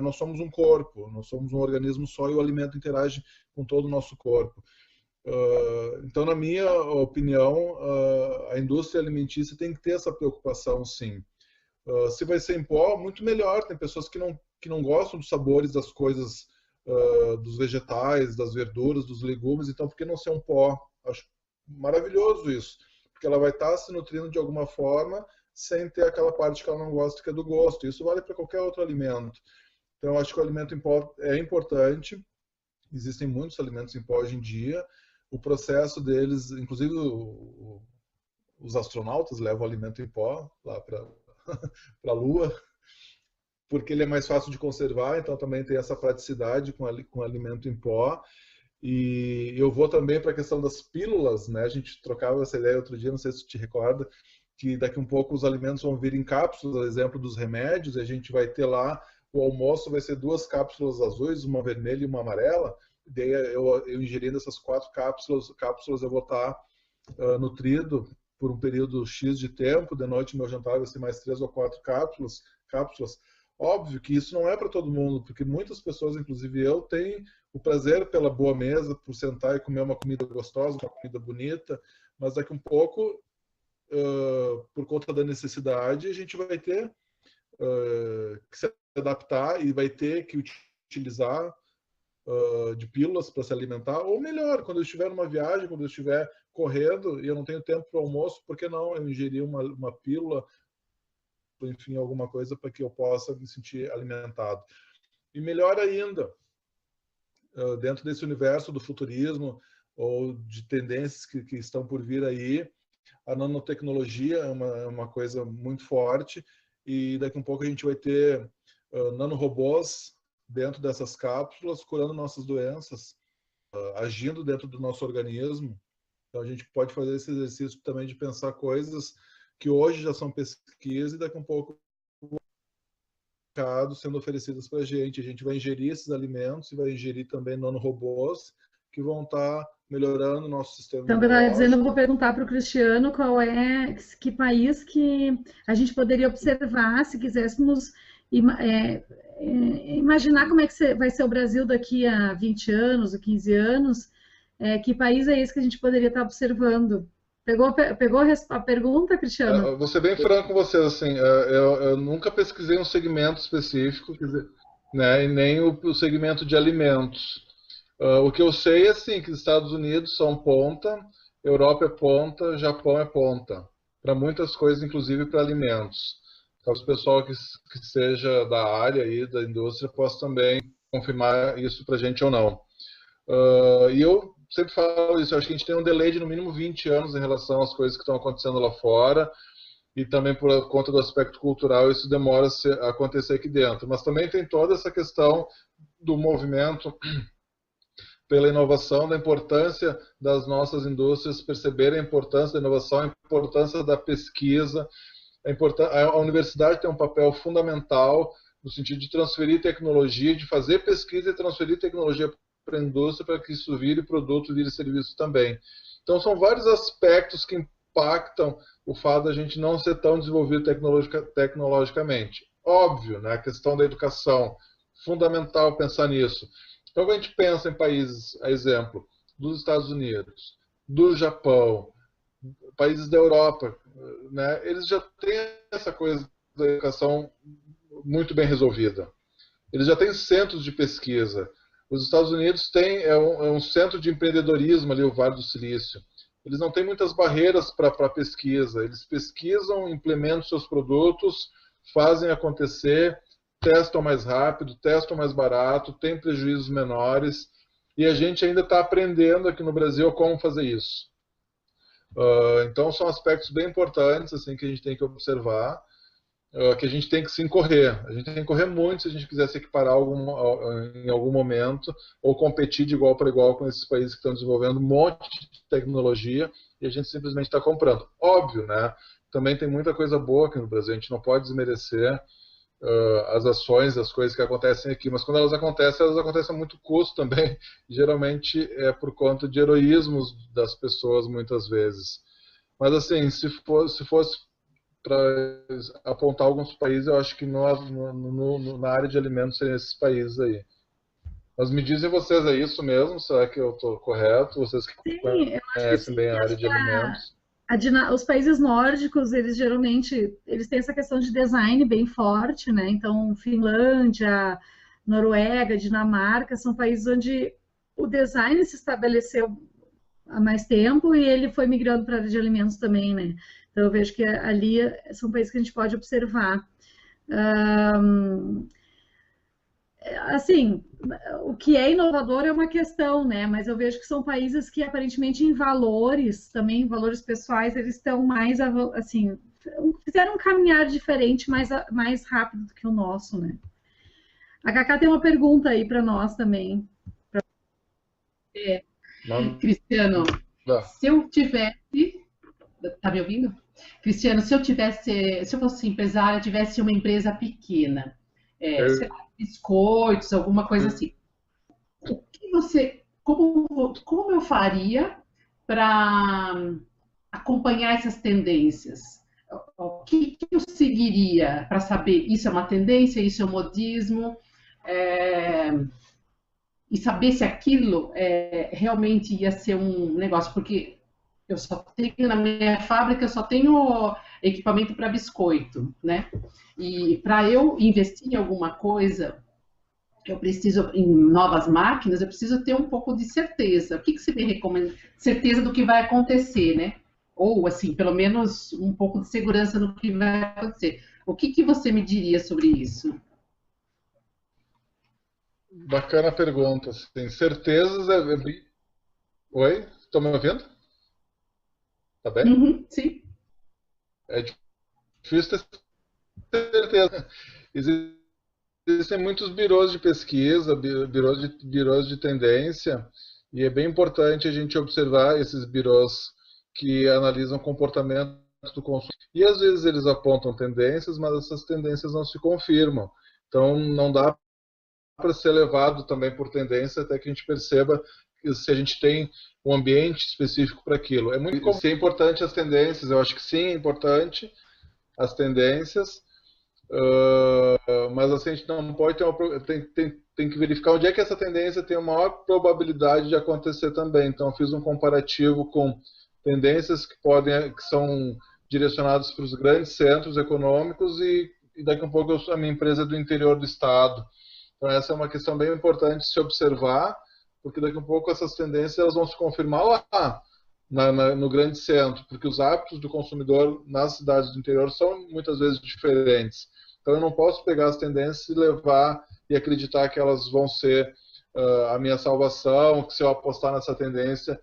nós somos um corpo, nós somos um organismo só e o alimento interage com todo o nosso corpo. Então, na minha opinião, a indústria alimentícia tem que ter essa preocupação, sim. Se vai ser em pó, muito melhor. Tem pessoas que não gostam dos sabores das coisas, dos vegetais, das verduras, dos legumes, então por que não ser um pó? Acho maravilhoso isso, porque ela vai estar se nutrindo de alguma forma sem ter aquela parte que ela não gosta, que é do gosto. Isso vale para qualquer outro alimento. Então, eu acho que o alimento em pó é importante. Existem muitos alimentos em pó hoje em dia. O processo deles, inclusive os astronautas levam alimento em pó lá para a Lua, porque ele é mais fácil de conservar, então também tem essa praticidade com alimento em pó. E eu vou também para a questão das pílulas, né? A gente trocava essa ideia outro dia, não sei se te recorda, que daqui um pouco os alimentos vão vir em cápsulas, exemplo dos remédios, e a gente vai ter lá, o almoço vai ser 2 cápsulas azuis, uma vermelha e uma amarela. Daí eu ingerindo essas 4 cápsulas eu vou estar nutrido por um período X de tempo, de noite meu jantar vai ser mais 3 ou 4 cápsulas. Óbvio que isso não é para todo mundo, porque muitas pessoas, inclusive eu, têm o prazer pela boa mesa, por sentar e comer uma comida gostosa, uma comida bonita, mas daqui um pouco, por conta da necessidade, a gente vai ter que se adaptar e vai ter que utilizar de pílulas para se alimentar, ou melhor, quando eu estiver numa viagem, quando eu estiver correndo e eu não tenho tempo para o almoço, por que não eu ingerir uma pílula, enfim, alguma coisa para que eu possa me sentir alimentado. E melhor ainda, dentro desse universo do futurismo ou de tendências que estão por vir aí, a nanotecnologia é uma coisa muito forte e daqui a um pouco a gente vai ter nanorobôs dentro dessas cápsulas curando nossas doenças, agindo dentro do nosso organismo. Então a gente pode fazer esse exercício também de pensar coisas que hoje já são pesquisa e daqui a um pouco sendo oferecidas para a gente. A gente vai ingerir esses alimentos e vai ingerir também nanorobôs que vão estar melhorando o nosso sistema Então, o que eu estava dizendo, eu vou perguntar para o Cristiano que país que a gente poderia observar se quiséssemos imaginar como é que vai ser o Brasil daqui a 20 anos ou 15 anos, que país é esse que a gente poderia estar observando? Pegou a pergunta, Cristiano? Vou ser bem franco com vocês, assim, eu nunca pesquisei um segmento específico, quer dizer, né, e nem o segmento de alimentos. O que eu sei é assim, que os Estados Unidos são ponta, Europa é ponta, Japão é ponta, para muitas coisas, inclusive para alimentos. Talvez o pessoal que seja da área aí, da indústria, possa também confirmar isso para a gente ou não. E eu sempre falo isso, eu acho que a gente tem um delay de no mínimo 20 anos em relação às coisas que estão acontecendo lá fora, e também por conta do aspecto cultural isso demora a acontecer aqui dentro. Mas também tem toda essa questão do movimento pela inovação, da importância das nossas indústrias perceberem a importância da inovação, a importância da pesquisa. A universidade tem um papel fundamental no sentido de transferir tecnologia, de fazer pesquisa e transferir tecnologia para a indústria para que isso vire produto, vire serviço também. Então, são vários aspectos que impactam o fato da gente não ser tão desenvolvido tecnologicamente. Óbvio, né, a questão da educação, fundamental pensar nisso. Então, quando a gente pensa em países, a exemplo, dos Estados Unidos, do Japão, países da Europa, né, eles já têm essa coisa da educação muito bem resolvida. Eles já têm centros de pesquisa. Os Estados Unidos têm um centro de empreendedorismo ali, o Vale do Silício. Eles não têm muitas barreiras para pesquisa. Eles pesquisam, implementam seus produtos, fazem acontecer, testam mais rápido, testam mais barato, têm prejuízos menores. E a gente ainda está aprendendo aqui no Brasil como fazer isso. Então, são aspectos bem importantes assim, que a gente tem que observar, que a gente tem que sim correr. A gente tem que correr muito se a gente quiser se equiparar em algum momento ou competir de igual para igual com esses países que estão desenvolvendo um monte de tecnologia e a gente simplesmente está comprando. Óbvio, né? Também tem muita coisa boa aqui no Brasil, a gente não pode desmerecer as ações, as coisas que acontecem aqui, mas quando elas acontecem a muito custo também, geralmente é por conta de heroísmos das pessoas muitas vezes. Mas assim, se fosse para apontar alguns países, eu acho que na área de alimentos seriam esses países aí. Mas me dizem vocês, é isso mesmo? Será que eu estou correto? Vocês que Sim, eu acho que conhecem sim. bem a área de alimentos. Os países nórdicos, eles geralmente têm essa questão de design bem forte, né? Então, Finlândia, Noruega, Dinamarca, são países onde o design se estabeleceu há mais tempo e ele foi migrando para a área de alimentos também, né? Então, eu vejo que ali são países que a gente pode observar. Assim, o que é inovador é uma questão, né? Mas eu vejo que são países que, aparentemente, em valores, também em valores pessoais, eles estão mais, assim, fizeram um caminhar diferente, mais rápido do que o nosso, né? A Cacá tem uma pergunta aí para nós também. Cristiano, se eu tivesse... Tá me ouvindo? Cristiano, se eu fosse empresária, tivesse uma empresa pequena, sei lá, biscoitos, alguma coisa assim. O que como eu faria para acompanhar essas tendências? O que eu seguiria para saber isso é uma tendência, isso é um modismo, e saber se aquilo realmente ia ser um negócio, porque eu só tenho na minha fábrica, eu só tenho equipamento para biscoito, né? E para eu investir em alguma coisa, eu preciso, em novas máquinas, eu preciso ter um pouco de certeza. O que você me recomenda? Certeza do que vai acontecer, né? Ou, assim, pelo menos um pouco de segurança no que vai acontecer. O que você me diria sobre isso? Bacana pergunta. Tem certezas... Oi? Estão me ouvindo? Tá bem? Uhum, sim. É difícil ter certeza. Existem muitos birôs de pesquisa, birôs de tendência, e é bem importante a gente observar esses birôs que analisam o comportamento do consumo. E às vezes eles apontam tendências, mas essas tendências não se confirmam. Então não dá para ser levado também por tendência até que a gente perceba se a gente tem um ambiente específico para aquilo. É importante as tendências, eu acho que sim, é importante as tendências, mas assim, a gente não pode tem que verificar onde é que essa tendência tem a maior probabilidade de acontecer também. Então, eu fiz um comparativo com tendências que são direcionadas para os grandes centros econômicos e daqui a um pouco a minha empresa é do interior do estado. Então, essa é uma questão bem importante de se observar, porque daqui a pouco essas tendências elas vão se confirmar lá no grande centro, porque os hábitos do consumidor nas cidades do interior são muitas vezes diferentes. Então eu não posso pegar as tendências e levar e acreditar que elas vão ser a minha salvação, que se eu apostar nessa tendência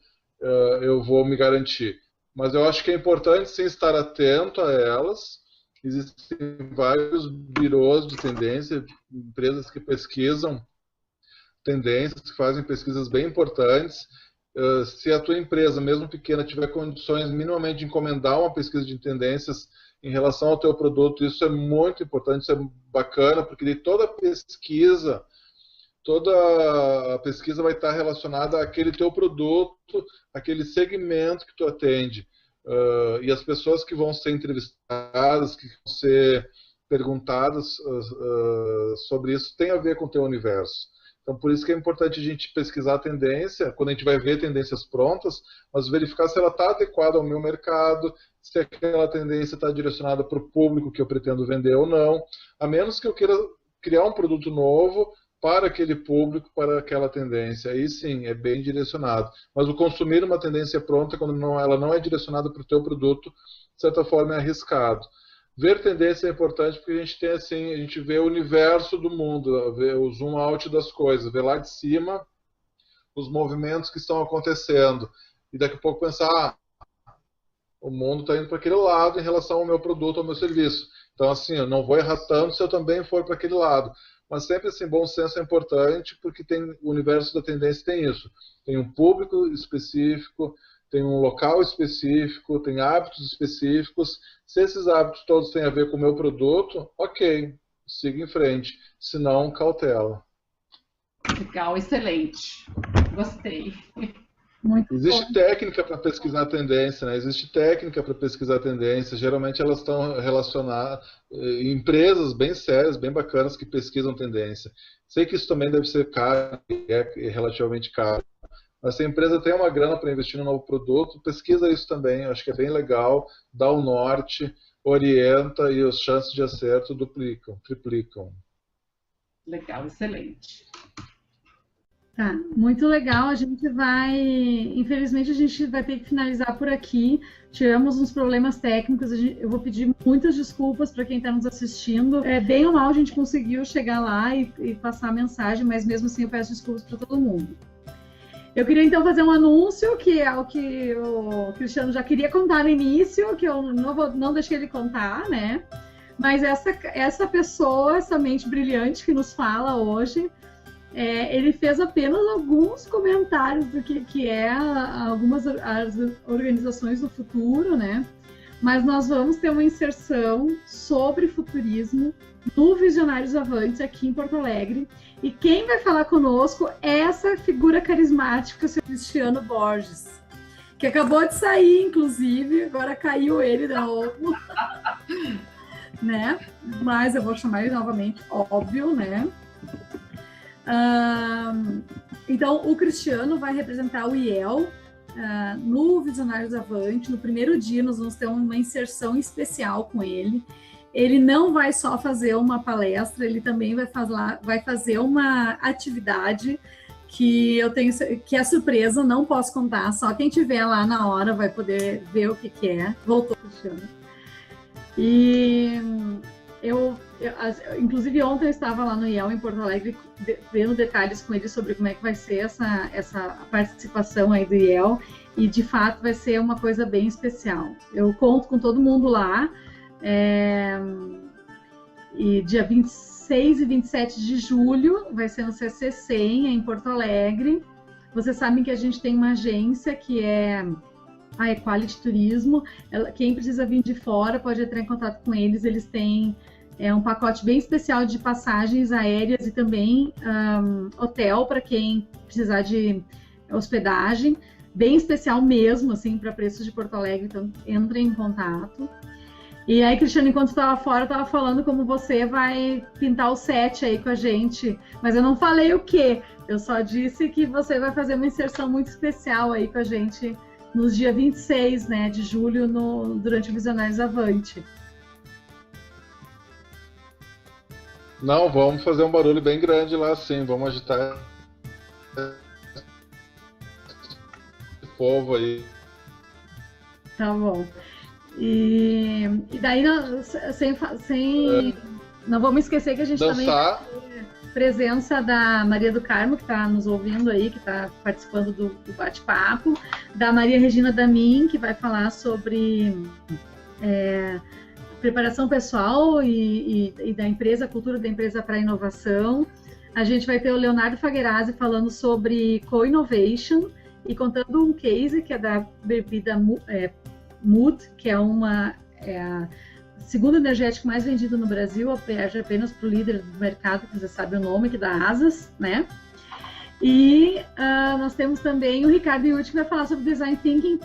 eu vou me garantir. Mas eu acho que é importante sim estar atento a elas. Existem vários birôs de tendência, empresas que pesquisam tendências, que fazem pesquisas bem importantes. Se a tua empresa, mesmo pequena, tiver condições minimamente de encomendar uma pesquisa de tendências em relação ao teu produto, isso é muito importante, isso é bacana, porque toda a pesquisa vai estar relacionada àquele teu produto, àquele segmento que tu atende. E as pessoas que vão ser entrevistadas, que vão ser perguntadas sobre isso, tem a ver com o teu universo. Então, por isso que é importante a gente pesquisar a tendência, quando a gente vai ver tendências prontas, mas verificar se ela está adequada ao meu mercado, se aquela tendência está direcionada para o público que eu pretendo vender ou não, a menos que eu queira criar um produto novo para aquele público, para aquela tendência. Aí sim, é bem direcionado. Mas o consumir uma tendência pronta, quando ela não é direcionada para o teu produto, de certa forma é arriscado. Ver tendência é importante porque a gente tem assim, a gente vê o universo do mundo, vê o zoom out das coisas, vê lá de cima os movimentos que estão acontecendo. E daqui a pouco pensar, o mundo está indo para aquele lado em relação ao meu produto, ao meu serviço. Então assim, eu não vou errar tanto se eu também for para aquele lado. Mas sempre assim, bom senso é importante porque o universo da tendência tem isso. Tem um público específico, tem um local específico, tem hábitos específicos. Se esses hábitos todos têm a ver com o meu produto, ok, siga em frente. Se não, cautela. Legal, excelente. Gostei. Existe técnica para pesquisar a tendência, né? Existe técnica para pesquisar a tendência. Geralmente elas estão relacionadas em empresas bem sérias, bem bacanas que pesquisam tendência. Sei que isso também deve ser caro, é relativamente caro. Mas se a empresa tem uma grana para investir no novo produto, pesquisa isso também. Eu acho que é bem legal, dá o norte, orienta e as chances de acerto duplicam, triplicam. Legal, excelente. Tá, muito legal. A gente vai, infelizmente, a gente vai ter que finalizar por aqui. Tivemos uns problemas técnicos. Eu vou pedir muitas desculpas para quem está nos assistindo. Bem ou mal a gente conseguiu chegar lá e passar a mensagem, mas mesmo assim eu peço desculpas para todo mundo. Eu queria então fazer um anúncio, que é o que o Cristiano já queria contar no início, que eu não deixei ele contar, né? Mas essa pessoa, essa mente brilhante que nos fala hoje, ele fez apenas alguns comentários do que é algumas as organizações do futuro, né? Mas nós vamos ter uma inserção sobre futurismo no Visionários Avante aqui em Porto Alegre. E quem vai falar conosco é essa figura carismática, o seu Cristiano Borges, que acabou de sair, inclusive, agora caiu ele de novo, né? Mas eu vou chamar ele novamente, óbvio, né? Então, o Cristiano vai representar o IEL no Visionários Avante. No primeiro dia, nós vamos ter uma inserção especial com ele. Ele não vai só fazer uma palestra, ele também vai fazer uma atividade que eu tenho, que é surpresa, não posso contar, só quem estiver lá na hora vai poder ver o que é. Voltou, Cristiano. E inclusive ontem eu estava lá no IEL em Porto Alegre vendo detalhes com ele sobre como é que vai ser essa participação aí do IEL, e de fato vai ser uma coisa bem especial. Eu conto com todo mundo lá. E dia 26 e 27 de julho vai ser no CC100 em Porto Alegre. Vocês sabem que a gente tem uma agência que é a Equality Turismo. Quem precisa vir de fora pode entrar em contato com eles. Eles têm um pacote bem especial de passagens aéreas e também hotel para quem precisar de hospedagem, bem especial mesmo, assim, para preços de Porto Alegre. Então entrem em contato. E aí, Cristiano, enquanto estava fora, eu estava falando como você vai pintar o set aí com a gente, mas eu não falei o quê, eu só disse que você vai fazer uma inserção muito especial aí com a gente nos dias 26, né, de julho, durante o Visionários Avante. Não, vamos fazer um barulho bem grande lá, sim, vamos agitar esse povo aí. Tá bom. E daí, não vamos esquecer que a gente também vai ter presença da Maria do Carmo, que está nos ouvindo aí, que está participando do bate-papo, da Maria Regina Damin, que vai falar sobre preparação pessoal e da empresa, a cultura da empresa para a inovação. A gente vai ter o Leonardo Fagherazzi falando sobre co-innovation e contando um case que é da bebida Mood, que é a segunda energética mais vendida no Brasil, apenas para o líder do mercado, que você sabe o nome, que dá Asas, né? E nós temos também o Ricardo Iucci, que vai falar sobre Design Thinking.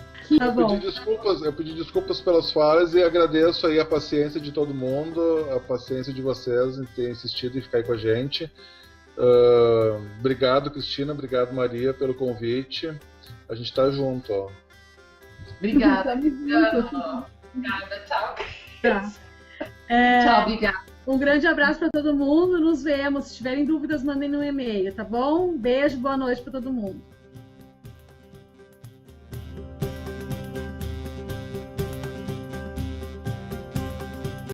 Eu pedi desculpas pelas falhas e agradeço aí a paciência de todo mundo, a paciência de vocês em ter insistido em ficar aí com a gente. Obrigado, Cristina, obrigado, Maria, pelo convite. A gente está junto. Ó. Obrigada. Obrigada, tchau. Tá. Tchau, obrigada. Um grande abraço para todo mundo, nos vemos. Se tiverem dúvidas, mandem no e-mail, tá bom? Beijo, boa noite para todo mundo.